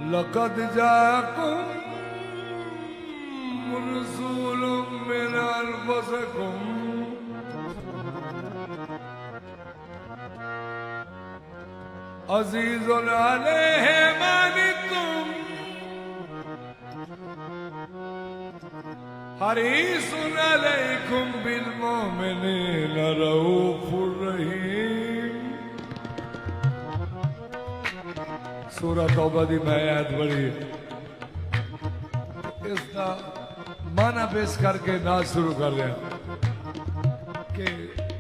लक़द जाअकुम रसूलुम मिन अनफुसिकुम अज़ीज़ुन अलैहि मा अनित्तुम हरीसुन अलैकुम बिल मुमिनीन रऊफुर रहीम। सूरह तौबा दी मैं आयत बड़ी इसका माना पेश करके नाज शुरू कर रहा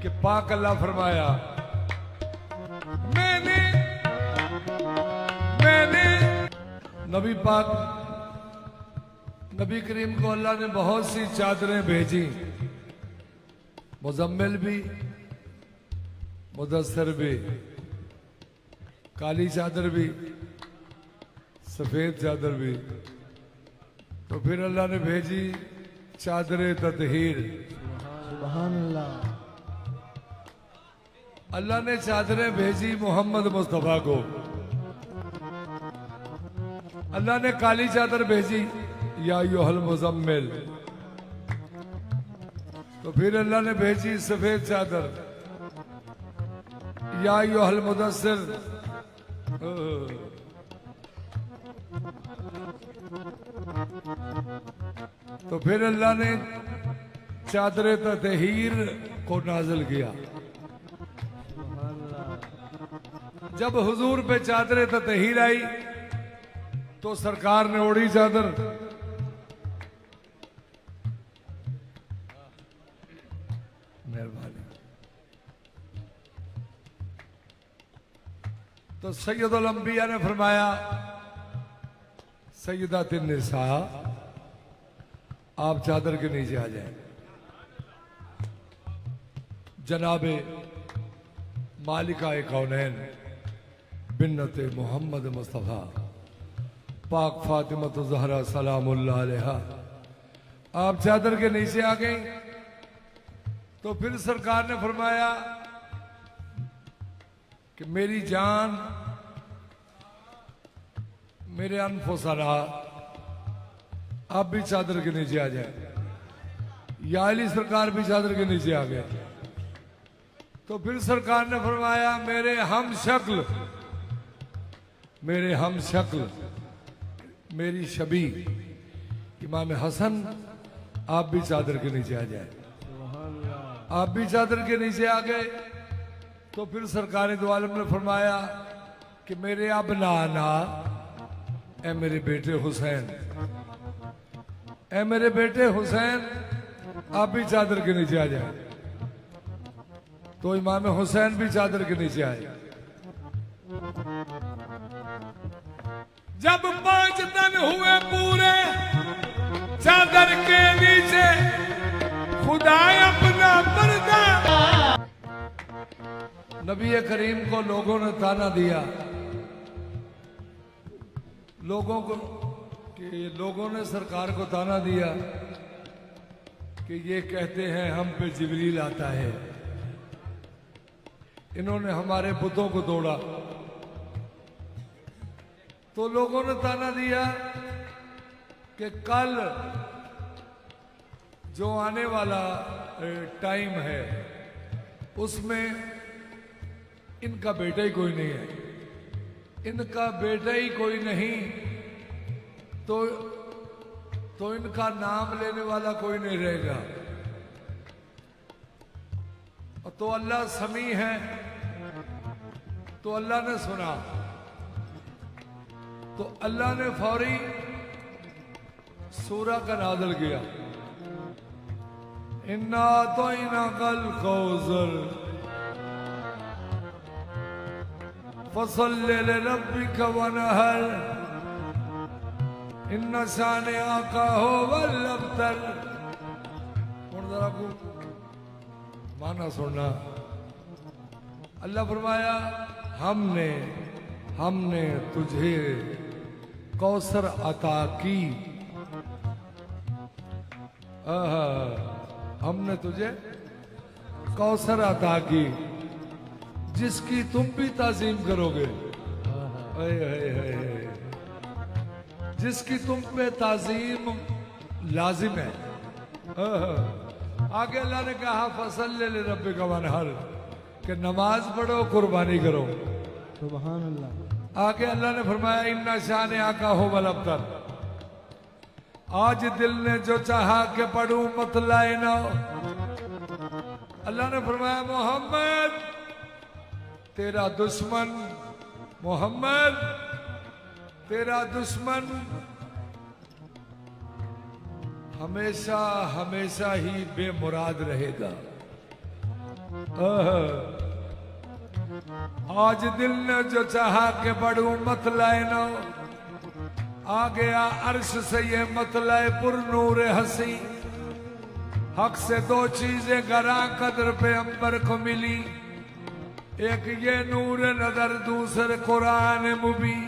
कि पाक अल्लाह फरमाया मैंने नबी पाक नबी करीम को अल्लाह ने बहुत सी चादरें भेजी, मुजम्मिल भी मुदस्सिर भी, काली चादर भी सफेद चादर भी। तो फिर अल्लाह ने भेजी चादर ततहीर। सुभान अल्लाह। अल्लाह ने चादरें भेजी मोहम्मद मुस्तफा को। अल्लाह ने काली चादर भेजी या अय्युहल मुज़म्मिल। तो फिर अल्लाह ने भेजी सफेद चादर या अय्युहल मुदस्सिर। तो फिर अल्लाह ने चादर ततहीर को नाजिल किया। जब हुजूर पे चादर ततहीर आई तो सरकार ने ओढ़ी चादर। मेहरबानी। तो सैयदुल अंबिया ने फरमाया सैयदातिन निसा आप चादर के नीचे आ जाएं। जनाबे मालिका कौनैन बिन्नत मोहम्मद मुस्तफ़ा पाक फातिमा ज़हरा सलामुल्लाह अलैहा आप चादर के नीचे आ गई। तो फिर सरकार ने फरमाया कि मेरी जान मेरे अनफुसना आप भी चादर के नीचे आ जाए। या अली सरकार भी चादर के नीचे आ गए। तो फिर सरकार ने फरमाया मेरे हम शक्ल मेरी शबी इमाम हसन आप भी चादर के नीचे आ जाए। आप भी चादर के नीचे आ गए। तो फिर सरकार दो आलम ने फरमाया कि मेरे अब नाना ए मेरे बेटे हुसैन, ए मेरे बेटे हुसैन आप भी चादर के नीचे आ जाए। तो इमाम हुसैन भी चादर के नीचे आए। जब 5 दिन हुए पूरे चादर के नीचे खुदा अपना पर्दा। नबी करीम को लोगों ने ताना दिया, लोगों ने सरकार को ताना दिया कि ये कहते हैं हम पे जिब्रील आता है, इन्होंने हमारे बुतों को तोड़ा। तो लोगों ने ताना दिया कि कल जो आने वाला टाइम है उसमें इनका बेटा ही कोई नहीं है, इनका बेटा ही कोई नहीं तो इनका नाम लेने वाला कोई नहीं रहेगा। तो अल्लाह समी है। तो अल्लाह ने सुना तो अल्लाह ने फौरी सूरा का नाज़िल किया इन्ना तो इना कल कौसर फसल्ले लिरब्बिका वनहर इन्ना शानिअका हुवल अब्तर। जरा को माना सुनना। अल्लाह फरमाया हमने तुझे कौसर अता की। हमने तुझे कौसर अता की जिसकी तुम भी ताजीम करोगे, जिसकी तुम पे ताजीम लाजिम है। आगे अल्लाह ने कहा फसल ले रब्बिका वनहर, कि नमाज पढ़ो कुर्बानी करो। सुभान अल्लाह। आगे अल्लाह ने फरमाया इन्ना शान आका हो वल अब्तर, आज दिल ने जो चाहा कि पढ़ूं मत लाए ना। अल्लाह ने फरमाया मोहम्मद तेरा दुश्मन, मोहम्मद तेरा दुश्मन हमेशा हमेशा ही बेमुराद रहेगा। आज दिल ने जो चाहा कि पढ़ूं मत लाए ना, आ गया अर्श से ये मतलाए पुरनूर हंसी। हक से दो चीजें गरा कदर पे अंबर को मिली, एक ये नूर नजर दूसरे कुरान मुबी।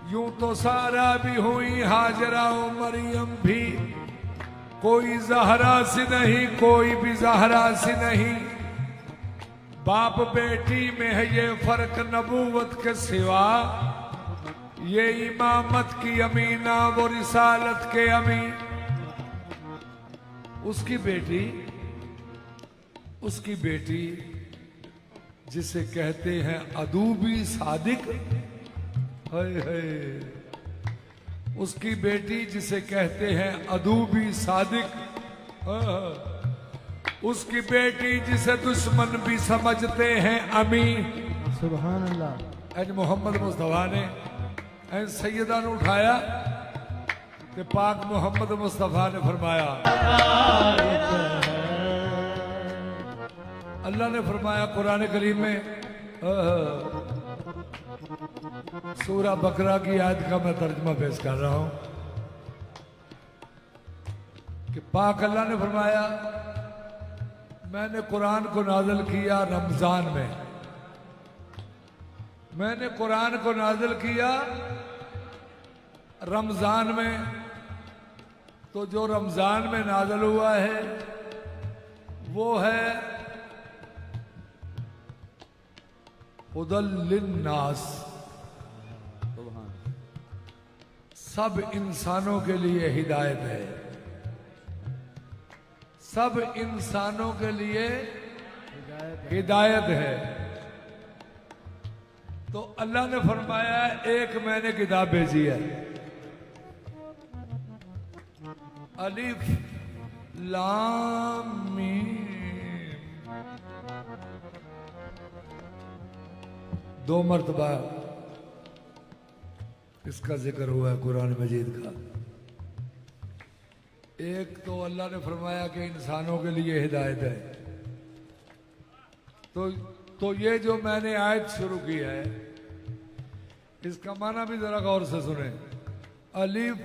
यूं तो सारा भी हुई हाजरा मरियम भी, कोई जहरा सी नहीं कोई भी जहरा सी नहीं। बाप बेटी में है ये फर्क नबूवत के सिवा, ये इमामत की अमीना वो रिसालत के अमी। उसकी बेटी जिसे कहते हैं अदूबी सादिक, उसकी बेटी जिसे कहते हैं अदूबी सादिक, उसकी बेटी जिसे दुश्मन भी समझते हैं अमी। सुभान अल्लाह। आज मोहम्मद मुस्तफा ने ऐन सैयदा ने उठाया कि पाक मोहम्मद मुस्तफा ने फरमाया, अल्लाह ने फरमाया कुरान करीम में, सूरा बकरा की आयत का मैं तर्जुमा पेश कर रहा हूं कि पाक अल्लाह ने फरमाया मैंने कुरान को नाज़िल किया रमजान में, मैंने कुरान को नाज़िल किया रमजान में। तो जो रमजान में नाज़िल हुआ है वो है हुदल लिन्नास, सब इंसानों के लिए हिदायत है, सब इंसानों के लिए हिदायत है। तो अल्लाह ने फरमाया एक मैंने किताब भेजी है, अलिफ लाम मीम, 2 मरतबा इसका जिक्र हुआ है कुरान मजीद का। एक तो अल्लाह ने फरमाया कि इंसानों के लिए हिदायत है। तो ये जो मैंने आयत शुरू की है इसका माना भी जरा गौर से सुने, अलिफ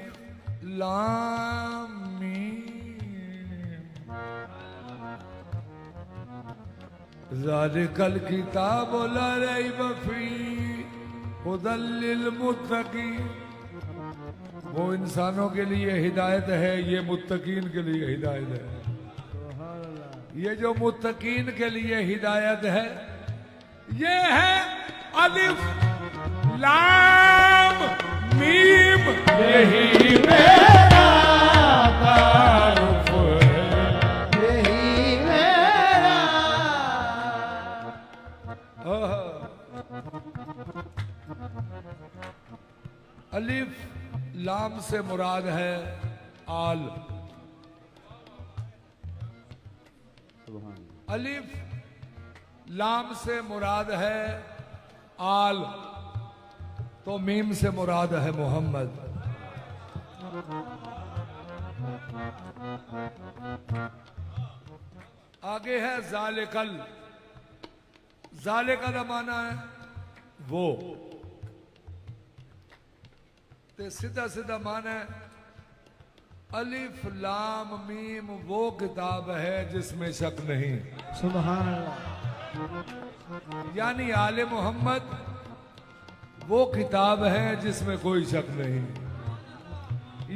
लाम मीम, ज़ालिकल किताबु ला रैब फीह हुदल लिल मुत्तकीन। वो इंसानों के लिए हिदायत है, ये मुत्तकीन के लिए हिदायत है। ये जो मुत्तकीन के लिए हिदायत है ये है अलिफ लाम मीम, यही मेरा तारुफ है, यही मेरा। अलिफ लाम से मुराद है आल, अलिफ लाम से मुराद है आल, तो मीम से मुराद है मोहम्मद। आगे है जालिकल, जालिका का माना है वो, ते सीधा सीधा माना है अलिफ लाम मीम वो किताब है जिसमें शक नहीं। सुभान अल्लाह। यानी आले मोहम्मद वो किताब है जिसमें कोई शक नहीं।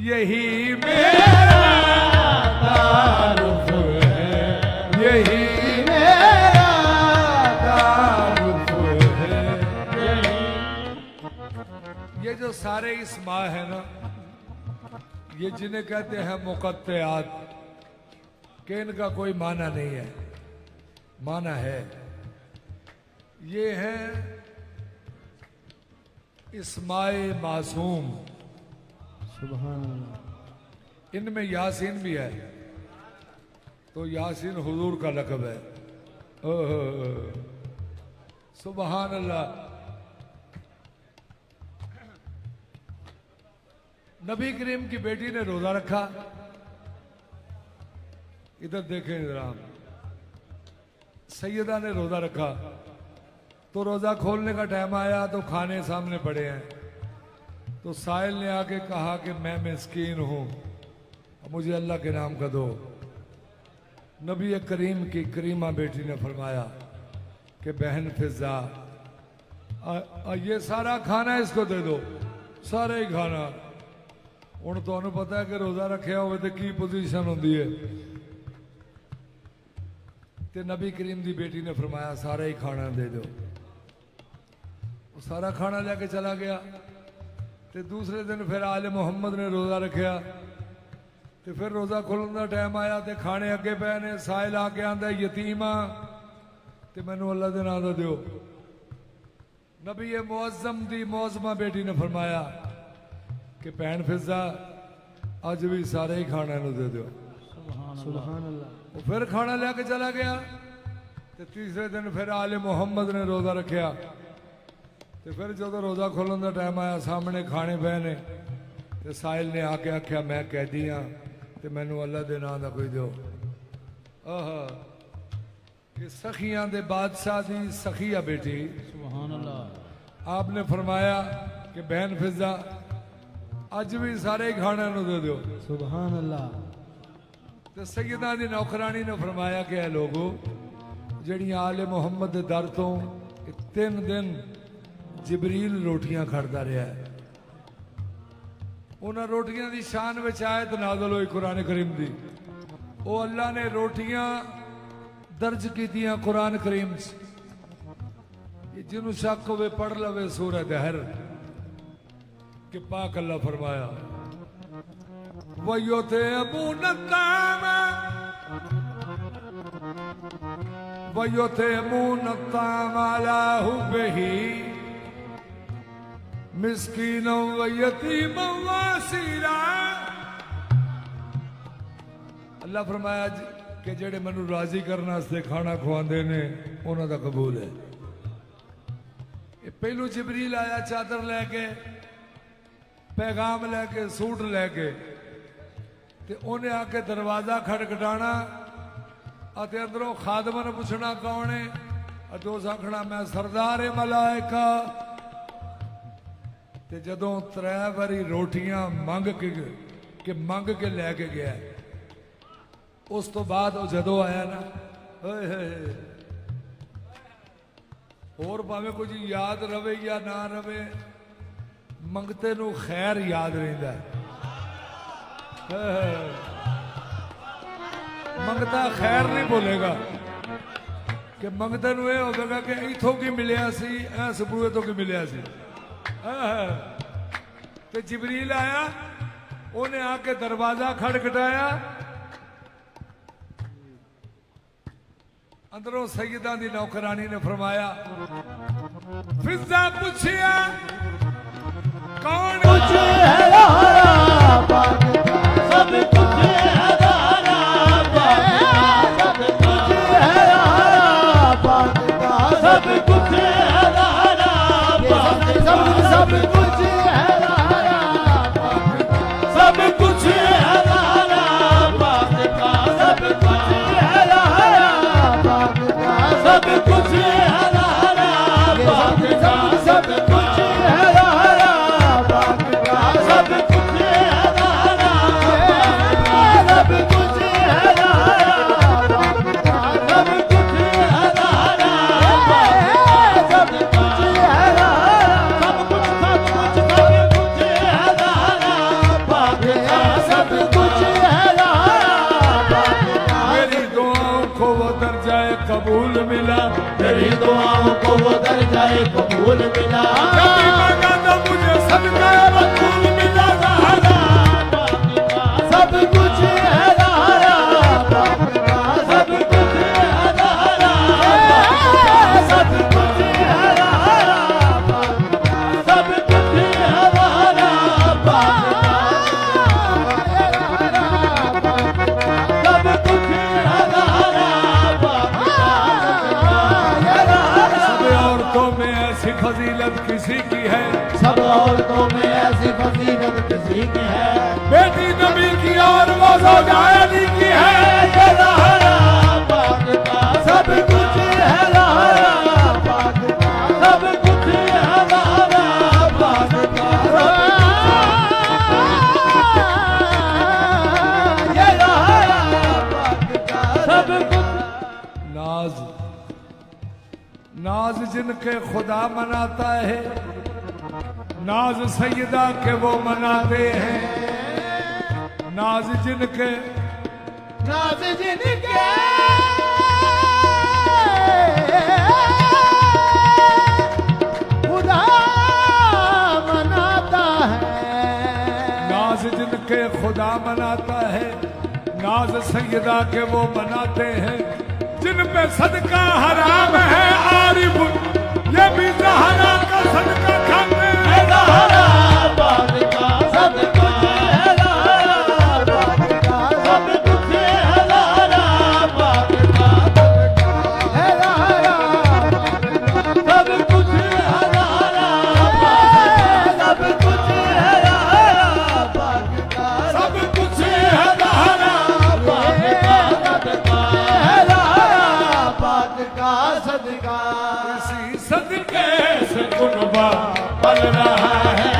यही मेरा तारुफ है, यही मेरा तारुफ जो सारे इस्मा है ना, ये जिन्हें कहते हैं मुक़त्तिआत, कि इनका कोई माना नहीं है, माना है, ये है इस्माए मासूम। सुभान अल्लाह। इनमें यासीन भी है, तो यासीन हुजूर का लक़ब है। सुभान अल्लाह। नबी करीम की बेटी ने रोजा रखा। इधर देखें इधर आप, सैयदा ने रोजा रखा, तो रोजा खोलने का टाइम आया तो खाने सामने पड़े हैं। तो साहिल ने आके कहा कि मैं मिस्कीन हूं, मुझे अल्लाह के नाम का दो। नबी करीम की करीमा बेटी ने फरमाया कि बहन फिजा, ये सारा खाना इसको दे दो, सारा ही खाना। हुण तुहानू पता है कि रोजा रखा हो तो की पोजीशन होंदी है। ते नबी करीम की बेटी ने फरमाया सारा ही खाना दे दो। वो सारा खाना लेके चला गया। ते दूसरे दिन फिर आले मुहम्मद ने रोजा रखा। ते फिर रोजा खुलन का टाइम आया तो खाने अगे पे ने। साहिल आके आंदा यतीमा, ते मैनू अल्लाह के नाम दा दिओ। नबी मुअज्जम दी मुअज्जमा बेटी ने फरमाया कि भैन फिजा अज भी सारे ही खाना नू दे दो। सुभान अल्लाह। वो फिर खाना लेके चला गया। ते तीसरे दिन फिर आले मुहम्मद ने रोजा रखा। ते फिर जो रोजा खोलन का टाइम आया सामने खाने पे ने। ते साहिल ने आके आख्या मैं कैदी हाँ, ते मैनू अल्लाह के नाम का कोई दो। ये सखियां दे बादशाह दी सखिया बेटी। सुभान अल्लाह। आपने फरमाया कि बहन फिजा अज भी सारे खाने नू दे दो। सुभान अल्लाह। ते सैयदा दी नौकरानी ने फरमाया कि ऐ लोगो जड़ियां आले मुहम्मद दे दर तो 3 दिन जिबरील रोटियां खड़दा रहा है। उन्हां रोटियां दी शान विच आयत नाज़िल होई कुरान करीम दी। ओ अल्लाह ने रोटियां दर्ज कीतियां कुरान करीम च। जिन्हों शक होवे पढ़ लवे सूरह दहर कि पाक अल्लाह फरमाया मिस्कीन व यतीम व असीरा। अल्लाह फरमाया कि जेड़े मैनू राजी करने वास्ते खाना खवांदे ने उन्हां दा कबूल है। पहलू जिबरील आया चादर लैके, पैगाम लैके, सूट लैके, ते उन्हें आके दरवाजा खटखटाना। अंदरों खादमा ने पूछना कौन है, दोस्त आखना मैं सरदार मलाइका। ते जदों 3 बारी रोटियां मंग के लैके गया, उस तो बाद जदों आया ना, और भावे कुछ याद रवे या ना रवे, मंगते नू खैर याद रहिंदा है। मंगता खैर नहीं बोलेगा कि मंगते नू ये होगा कि इथों की मिलिया सी, इस बूए तो की मिलिया सी। ते जिबरील आया, उन्हें आके दरवाजा खटखटाया। अंदरों सैयदा दी नौकरानी ने फरमाया फिजा पूछिया कौन कुछ है सब कुछ है सब कुछ है सब कुछ है सब कुछ है सब कुछ है सब कुछ कबूल मिला, तेरी दुआओं को वो दर्जा कबूल मिला। कभी मांगा तो मुझे सदका ऐसी फजीलत किसी की है, सब औरतों में ऐसी फजीलत किसी की है। बेटी नबी की और वो ज़ौजानी की है। ये लहरा पाक का सब कुछ है, लहरा पाक का सब कुछ है, लहरा पाक का ये लहरा पाक का सब कुछ। नाज नाज जिनके खुदा मनाता है, नाज सैयदा के वो मनाते हैं। नाज जिनके नाज जिनके खुदा मनाता है, नाज जिनके खुदा मनाता है, नाज सैयदा के वो मनाते हैं। जिन पे सदका हराम है आरिफ, ये भी ज़हरा का सदका खाते हैं। लहरा पाक का सब कुछ है, लहरा पाक का सब कुछ है, लहरा पाक का है, लहरा सब कुछ है, लहरा सब कुछ है, लहरा पाक का सब कुछ है लहरा सदका। इसी सदके से कुनबा पल रहा है,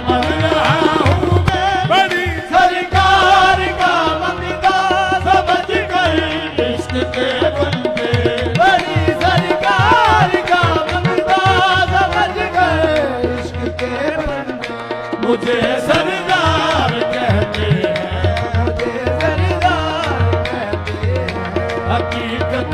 मर रहा हूँ मैं। बड़ी सरकार का मंदा समझ कर इश्क के बंदे, बड़ी सरकार का मंदा समझ कर इश्क के बंदे। मुझे सरदार कहते हैं, मुझे सरदार कहते हैं, हकीकत